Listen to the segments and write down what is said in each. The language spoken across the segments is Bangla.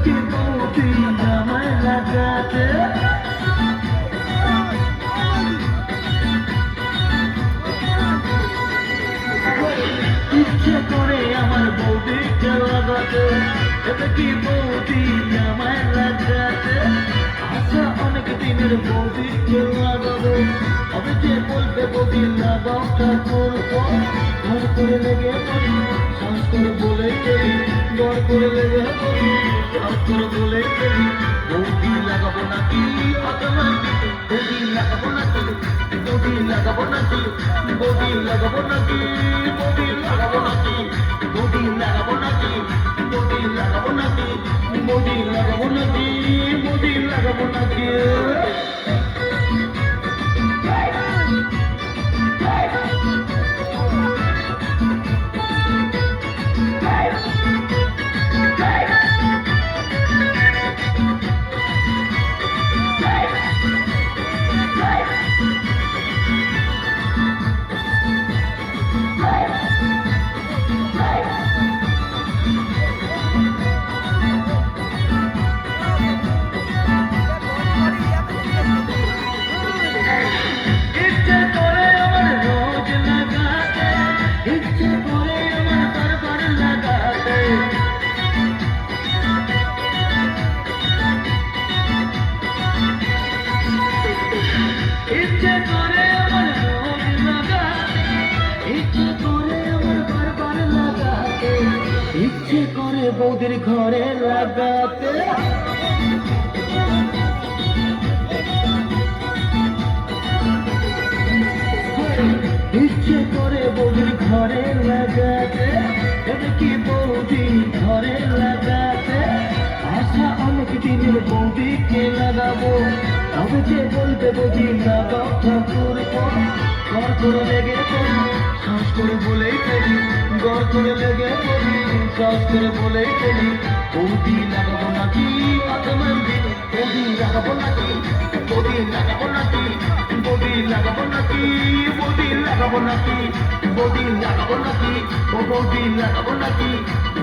কি বৌদি আমায় লাগাতে ইচ্ছে করে আমার বৌদিকে লাগাতে এটা কি বৌদি আমায় লাগাতে আশা অনেক দিনের বৌদিকে লাগাবো আমি যে বলবে বৌদি লাগাওটা করবো ঘর করে লেগে পড়ি শ্বাস করে বলে গেলি ঘর করে লেগে পড়ি শ্বাস করে বলে গেলি বৌদি লাগাবো নাকি বৌদি লাগাবো নাকি বৌদি লাগাবো নাকি বৌদি লাগাবো নাকি বৌদি লাগাবো নাকি বৌদি লাগাবো নাকি বৌদি লাগাবো নাকি বৌদি লাগাবো নাকি বৌদি লাগাবো নাকি ইচ্ছে করে বৌদির ঘরে লাগাতে ইচ্ছে করে বৌদির ঘরে লাগাতে এটা কি বৌদি ঘরে লাগাতে আশা অনেক দিনের বৌদিকে লাগাবো তবে যে বলতে বৌদি লাগাও ঠাকুর ঘর করে লেগে পড়ি শ্বাস করে বলেই ফেলি ঘর করে লেগে পড়ি শ্বাস করে বলেই ফেলি বৌদি লাগাবো নাকি বৌদি লাগাবো নাকি বৌদি লাগাবো নাকি বৌদি লাগাবো নাকি বৌদি লাগাবো নাকি বৌদি লাগাবো নাকি ও বৌদি লাগাবো নাকি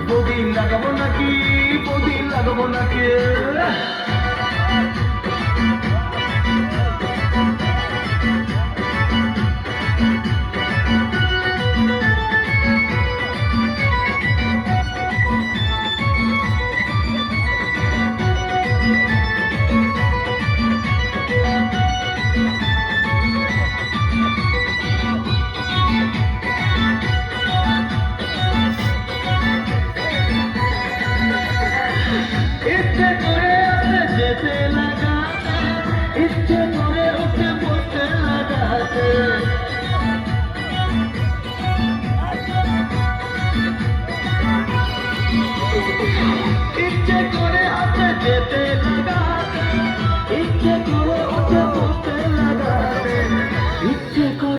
বৌদি লাগাবো নাকি বৌদি লাগাবো নাকি ইচ্ছে করে ওকে যেতে লাগাতে ইচ্ছে করে ওকে বসতে লাগাতে ইচ্ছে করে ওকে যেতে